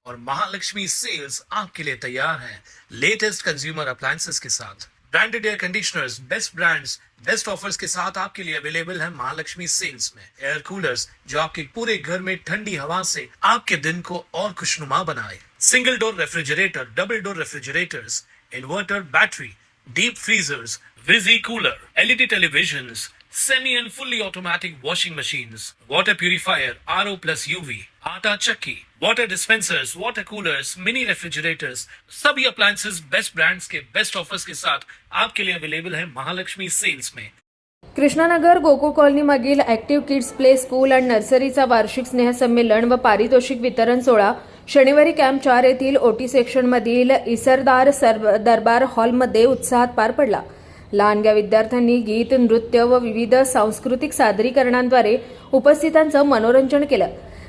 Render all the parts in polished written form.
और महालक्ष्मी सेल्स आपके लिए तैयार है लेटेस्ट कंज्यूमर अप्लायंसेस के साथ। Branded air conditioners, best brands, best offers के साथ आपके लिए अवेलेबल है महालक्ष्मी सेल्स में। एयर कूलर्स जो आपके पूरे घर में ठंडी हवा से आपके दिन को और खुशनुमा बनाए। Single door refrigerator, double door refrigerators, inverter battery, deep freezers, visi cooler, LED televisions, semi and fully automatic washing machines, water purifier, RO plus UV, आटा चक्की, water dispensers, water coolers, mini refrigerators, सभी appliances best brands के best offers के साथ आपके लिए available है Mahalakshmi sales में। Krishnanagar Gokul colony मागील active kids play school आणि नर्सरीचा वार्षिक स्नेहसंमेलन व पारितोषिक वितरण सोहळा शनिवारी कॅम्प 4 येथील ओटी सेक्शनमधील इसरदार दरबार हॉलमध्ये उत्साहात पार पडला। लहानग्या विद्यार्थ्यांनी गीत, नृत्य व विविध सांस्कृतिक सादरीकरणांद्वारे उपस्थितांचं मनोरंजन केलं।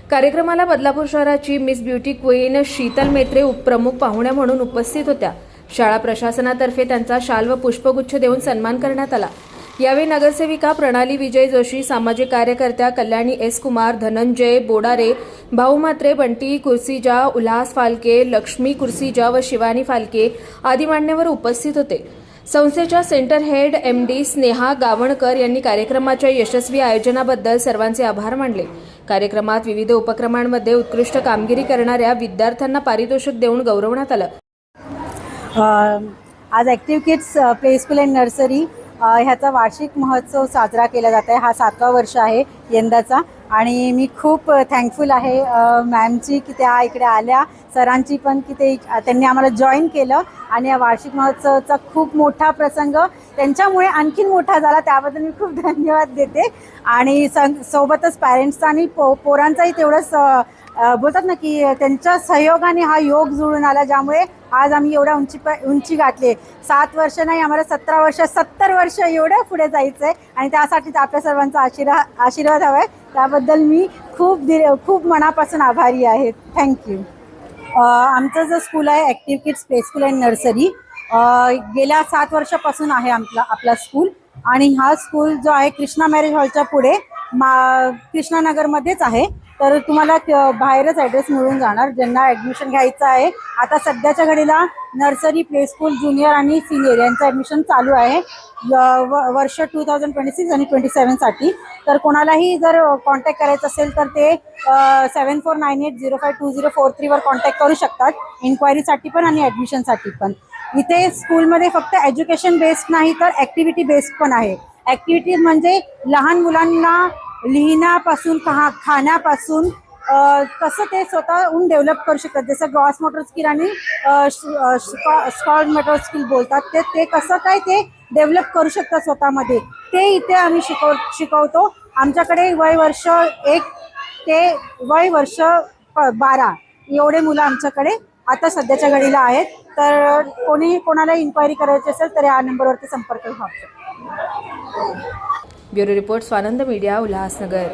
कार्यक्रमाला बदलापूर शहराची मिस ब्युटी क्वीन शीतल मेत्रे प्रमुख पाहुण्या म्हणून उपस्थित होत्या। शाळा प्रशासनातर्फे त्यांचा शाल व पुष्पगुच्छ देऊन सन्मान करण्यात आला। यावेळी नगरसेविका प्रणाली विजय जोशी, सामाजिक कार्यकर्त्या कल्याणी एस कुमार, धनंजय बोडारे, भाऊ म्हात्रे, बंटी कुर्सीजा, उल्हास फालके, लक्ष्मी कुर्सीजा व शिवानी फालके आदी मान्यवर उपस्थित होते। संस्थेच्या सेंटर हेड MD स्नेहा गावणकर यांनी कार्यक्रमाच्या यशस्वी आयोजनाबद्दल सर्वांचे आभार मानले। कार्यक्रमात विविध उपक्रमांमध्ये उत्कृष्ट कामगिरी करणाऱ्या विद्यार्थ्यांना पारितोषिक देऊन गौरवण्यात आलं। आज active kids play school and nursery ह्याचा वार्षिक महोत्सव साजरा केला जात आहे। हा 7वा वर्ष आहे यंदाचा आणि मी खूप थँकफुल आहे मॅमची की त्या इकडे आल्या, सरांची पण की त्यांनी आम्हाला जॉईन केलं आणि या वार्षिक महोत्सवाचा खूप मोठा प्रसंग त्यांच्यामुळे आणखीन मोठा झाला, त्याबद्दल मी खूप धन्यवाद देते। आणि सोबतच पॅरेंट्सचा आणि पोरांचाही तेवढंच बोलतात ना की त्यांच्या सहयोगाने हा योग जुळून आला, ज्यामुळे आज आम्ही एवढ्या उंची गाठले। 7 वर्ष नाही, आम्हाला 17 वर्ष 70 वर्ष एवढ्या पुढे जायचं आहे आणि त्यासाठी आपल्या सर्वांचा आशीर्वाद हवा आहे। त्याबद्दल मी खूप मनापासून आभारी आहे। थँक्यू। आमचं जो स्कूल आहे active kids play school and nursery गेल्या 7 वर्षापासून आहे आपला स्कूल। आणि हा स्कूल जो आहे कृष्णा मॅरेज हॉलच्या पुढे कृष्णानगरमध्येच आहे। तर तुम्हाला बाहेरच ॲड्रेस मिळून जाणार ज्यांना ॲडमिशन घ्यायचं आहे। आता सध्याच्या घडीला नर्सरी, प्ले स्कूल, ज्युनियर आणि सिनियर यांचं ॲडमिशन चालू आहे वर्ष 2026 आणि 27साठी। तर कोणालाही जर कॉन्टॅक्ट करायचं असेल तर ते 7498052043 वर कॉन्टॅक्ट करू शकतात, इन्क्वायरीसाठी पण आणि ॲडमिशनसाठी पण। इथे स्कूलमध्ये फक्त एज्युकेशन बेस्ड नाही तर ॲक्टिव्हिटी बेस्ड पण आहे। ॲक्टिव्हिटी म्हणजे लहान मुलांना लिहिण्यापासून खाण्यापासून कसं ते स्वतःहून डेव्हलप करू शकतात, जसं ग्रॉस मोटर स्किल आणि स्कॉल मोटर स्किल बोलतात, ते कसं काय ते डेव्हलप करू शकतात स्वतःमध्ये, ते इथे आम्ही शिकवतो। आमच्याकडे वय वर्ष 1 ते वय वर्ष 12 एवढे मुलं आमच्याकडे आता सध्याच्या घडीला आहेत। तर कोणाला इन्क्वायरी करायची असेल तर या नंबरवरती संपर्क करू शकतो। Bureau report, Swanand media, Ulhasnagar.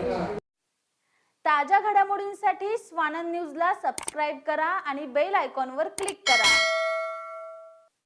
ताज्या घडामोडींसाठी स्वानंद न्यूजला सबस्क्राईब करा आणि बेल आयकॉनवर क्लिक करा।